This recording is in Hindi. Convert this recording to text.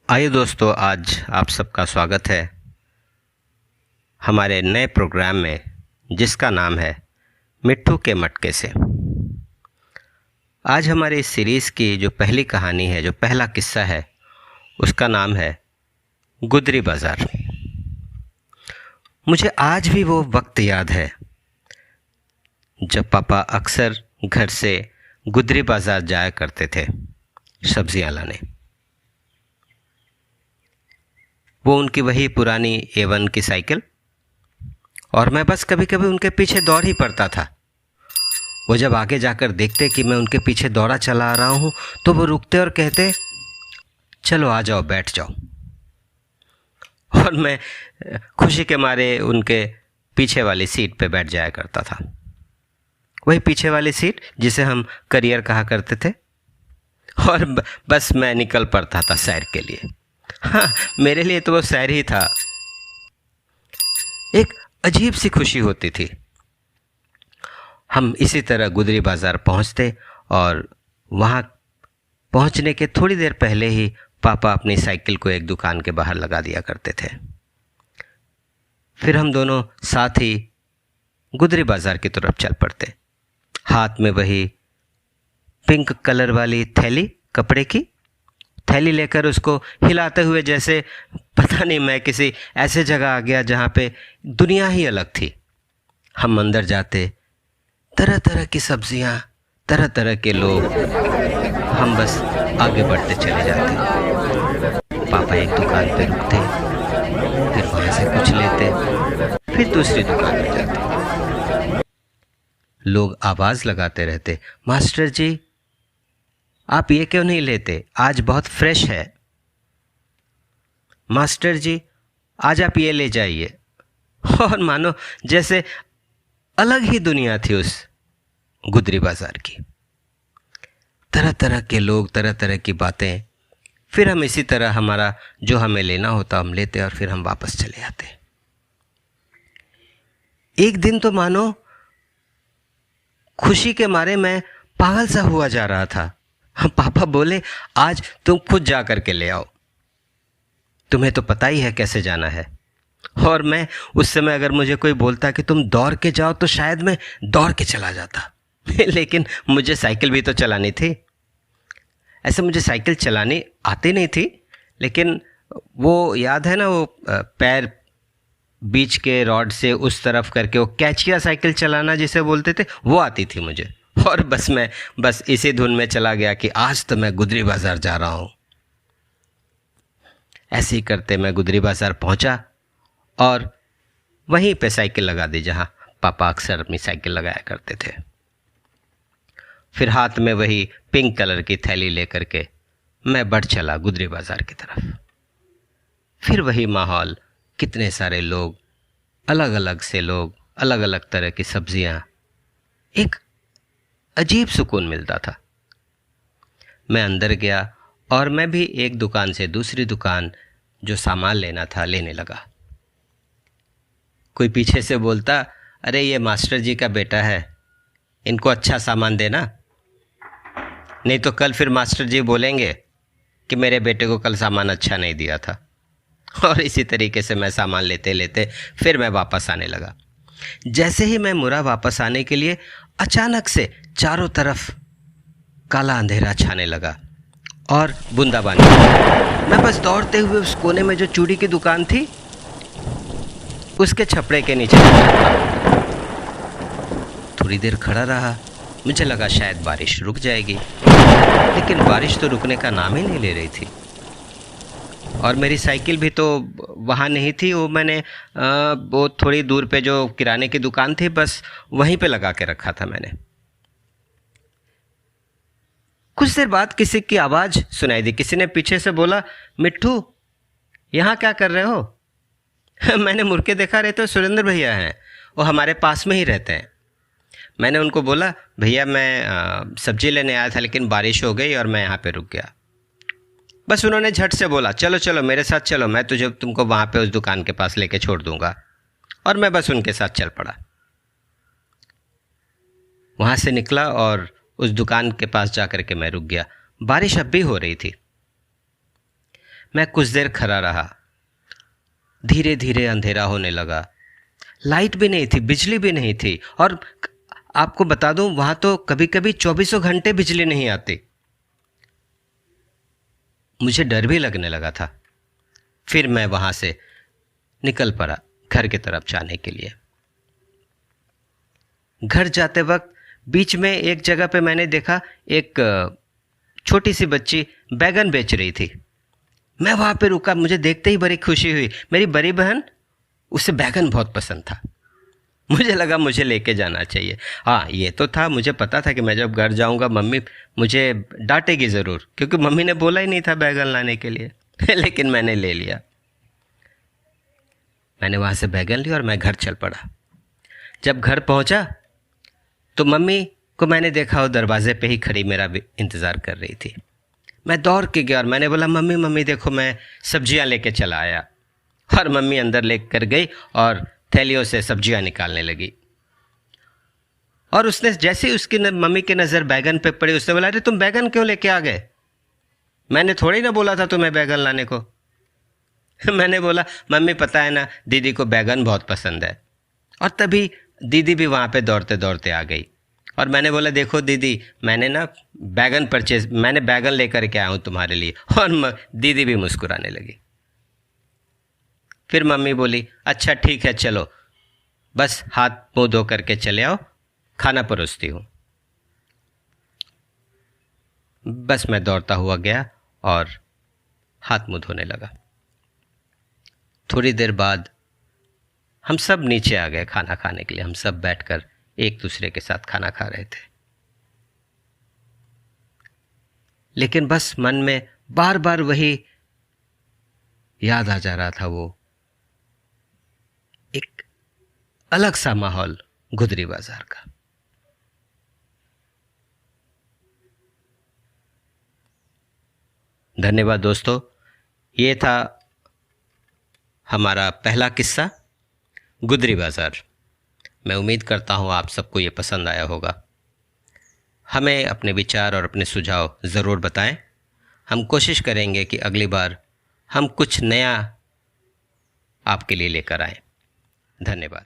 आइए दोस्तों, आज आप सबका स्वागत है हमारे नए प्रोग्राम में, जिसका नाम है मिट्ठू के मटके से। आज हमारी इस सीरीज़ की जो पहली कहानी है, जो पहला किस्सा है, उसका नाम है गुदरी बाज़ार। मुझे आज भी वो वक्त याद है जब पापा अक्सर घर से गुदरी बाज़ार जाया करते थे सब्जियां लाने। वो उनकी वही पुरानी A1 की साइकिल, और मैं बस कभी कभी उनके पीछे दौड़ ही पड़ता था। वो जब आगे जाकर देखते कि मैं उनके पीछे दौड़ा चला आ रहा हूँ तो वो रुकते और कहते, चलो आ जाओ, बैठ जाओ। और मैं खुशी के मारे उनके पीछे वाली सीट पे बैठ जाया करता था। वही पीछे वाली सीट जिसे हम करियर कहा करते थे। और बस मैं निकल पड़ता था सैर के लिए। हाँ, मेरे लिए तो वो सैर ही था। एक अजीब सी खुशी होती थी। हम इसी तरह गुदरी बाज़ार पहुंचते और वहां पहुंचने के थोड़ी देर पहले ही पापा अपनी साइकिल को एक दुकान के बाहर लगा दिया करते थे। फिर हम दोनों साथ ही गुदरी बाज़ार की तरफ चल पड़ते, हाथ में वही पिंक कलर वाली थैली, कपड़े की थैली लेकर उसको हिलाते हुए, जैसे पता नहीं मैं किसी ऐसे जगह आ गया जहाँ पे दुनिया ही अलग थी। हम अंदर जाते, तरह तरह की सब्जियाँ, तरह तरह के लोग, हम बस आगे बढ़ते चले जाते। पापा एक दुकान पे रुकते, फिर वहाँ से कुछ लेते, फिर दूसरी दुकान पे जाते। लोग आवाज़ लगाते रहते, मास्टर जी आप ये क्यों नहीं लेते, आज बहुत फ्रेश है। मास्टर जी आज आप ये ले जाइए। और मानो जैसे अलग ही दुनिया थी उस गुदरी बाज़ार की। तरह तरह के लोग, तरह तरह की बातें। फिर हम इसी तरह हमारा जो हमें लेना होता हम लेते और फिर हम वापस चले आते। एक दिन तो मानो खुशी के मारे मैं पागल सा हुआ जा रहा था। पापा बोले, आज तुम खुद जा कर के ले आओ, तुम्हें तो पता ही है कैसे जाना है। और मैं उस समय अगर मुझे कोई बोलता कि तुम दौड़ के जाओ तो शायद मैं दौड़ के चला जाता। लेकिन मुझे साइकिल भी तो चलानी थी। ऐसे मुझे साइकिल चलानी आती नहीं थी, लेकिन वो याद है ना, वो पैर बीच के रॉड से उस तरफ करके वो कैचिया साइकिल चलाना जिसे बोलते थे, वो आती थी मुझे। और मैं बस इसी धुन में चला गया कि आज तो मैं गुदरी बाज़ार जा रहा हूँ। ऐसे ही करते मैं गुदरी बाज़ार पहुँचा और वहीं पे साइकिल लगा दी जहाँ पापा अक्सर अपनी साइकिल लगाया करते थे। फिर हाथ में वही पिंक कलर की थैली लेकर के मैं बढ़ चला गुदरी बाज़ार की तरफ। फिर वही माहौल, कितने सारे लोग, अलग अलग से लोग, अलग अलग तरह की सब्जियाँ। एक अजीब सुकून मिलता था। मैं अंदर गया और मैं भी एक दुकान से दूसरी दुकान जो सामान लेना था लेने लगा। कोई पीछे से बोलता, अरे ये मास्टर जी का बेटा है, इनको अच्छा सामान देना, नहीं तो कल फिर मास्टर जी बोलेंगे कि मेरे बेटे को कल सामान अच्छा नहीं दिया था। और इसी तरीके से मैं सामान लेते लेते फिर मैं वापस आने लगा। जैसे ही मैं मुड़ा वापस आने के लिए, अचानक से चारों तरफ काला अंधेरा छाने लगा और बूंदाबांदी। मैं बस दौड़ते हुए उस कोने में जो चूड़ी की दुकान थी उसके छपड़े के नीचे गया। थोड़ी देर खड़ा रहा, मुझे लगा शायद बारिश रुक जाएगी, लेकिन बारिश तो रुकने का नाम ही नहीं ले रही थी। और मेरी साइकिल भी तो वहाँ नहीं थी। वो मैंने वो थोड़ी दूर पे जो किराने की दुकान थी, बस वहीं पे लगा के रखा था मैंने। कुछ देर बाद किसी की आवाज़ सुनाई दी। किसी ने पीछे से बोला, मिट्ठू यहाँ क्या कर रहे हो? मैंने मुड़ के देखा, रहे तो सुरेंद्र भैया हैं, वो हमारे पास में ही रहते हैं। मैंने उनको बोला, भैया मैं सब्जी लेने आया था लेकिन बारिश हो गई और मैं यहाँ पे रुक गया। बस उन्होंने झट से बोला, चलो चलो मेरे साथ चलो, मैं तुमको वहाँ पे उस दुकान के पास लेके छोड़ दूँगा। और मैं बस उनके साथ चल पड़ा। वहाँ से निकला और उस दुकान के पास जा कर के मैं रुक गया। बारिश अब भी हो रही थी। मैं कुछ देर खड़ा रहा। धीरे धीरे अंधेरा होने लगा। लाइट भी नहीं थी, बिजली भी नहीं थी, और आपको बता दूं वहां तो कभी कभी 24 घंटे बिजली नहीं आती। मुझे डर भी लगने लगा था। फिर मैं वहां से निकल पड़ा घर की तरफ जाने के लिए। घर जाते वक्त बीच में एक जगह पे मैंने देखा एक छोटी सी बच्ची बैगन बेच रही थी। मैं वहां पे रुका, मुझे देखते ही बड़ी खुशी हुई। मेरी बड़ी बहन, उसे बैगन बहुत पसंद था। मुझे लगा मुझे लेके जाना चाहिए। हाँ, ये तो था, मुझे पता था कि मैं जब घर जाऊंगा मम्मी मुझे डांटेगी ज़रूर, क्योंकि मम्मी ने बोला ही नहीं था बैगन लाने के लिए लेकिन मैंने ले लिया। मैंने वहाँ से बैगन लिया और मैं घर चल पड़ा। जब घर पहुँचा तो मम्मी को मैंने देखा वो दरवाजे पे ही खड़ी मेरा भी इंतज़ार कर रही थी। मैं दौड़ के गया और मैंने बोला, मम्मी मम्मी देखो मैं सब्जियां लेके चला आया। और मम्मी अंदर लेकर गई और थैलियों से सब्जियां निकालने लगी। और उसने जैसे ही उसकी मम्मी की नज़र बैगन पे पड़ी, उसने बोला, अरे तुम बैगन क्यों लेके आ गए? मैंने थोड़ी ना बोला था तुम्हें बैगन लाने को। मैंने बोला, मम्मी पता है ना, दीदी को बैगन बहुत पसंद है। और तभी दीदी भी वहाँ पे दौड़ते दौड़ते आ गई और मैंने बोला, देखो दीदी, मैंने ना मैंने बैगन लेकर के आया हूँ तुम्हारे लिए। और दीदी भी मुस्कुराने लगी। फिर मम्मी बोली, अच्छा ठीक है चलो, बस हाथ मुंह धो करके चले आओ, खाना परोसती हूँ। बस मैं दौड़ता हुआ गया और हाथ मुंह धोने लगा। थोड़ी देर बाद हम सब नीचे आ गए खाना खाने के लिए। हम सब बैठकर एक दूसरे के साथ खाना खा रहे थे। लेकिन बस मन में बार बार वही याद आ जा रहा था, वो एक अलग सा माहौल गुदरी बाजार का। धन्यवाद दोस्तों, ये था हमारा पहला किस्सा, गुदरी बाजार। मैं उम्मीद करता हूँ आप सबको ये पसंद आया होगा। हमें अपने विचार और अपने सुझाव ज़रूर बताएं। हम कोशिश करेंगे कि अगली बार हम कुछ नया आपके लिए लेकर आएं। धन्यवाद।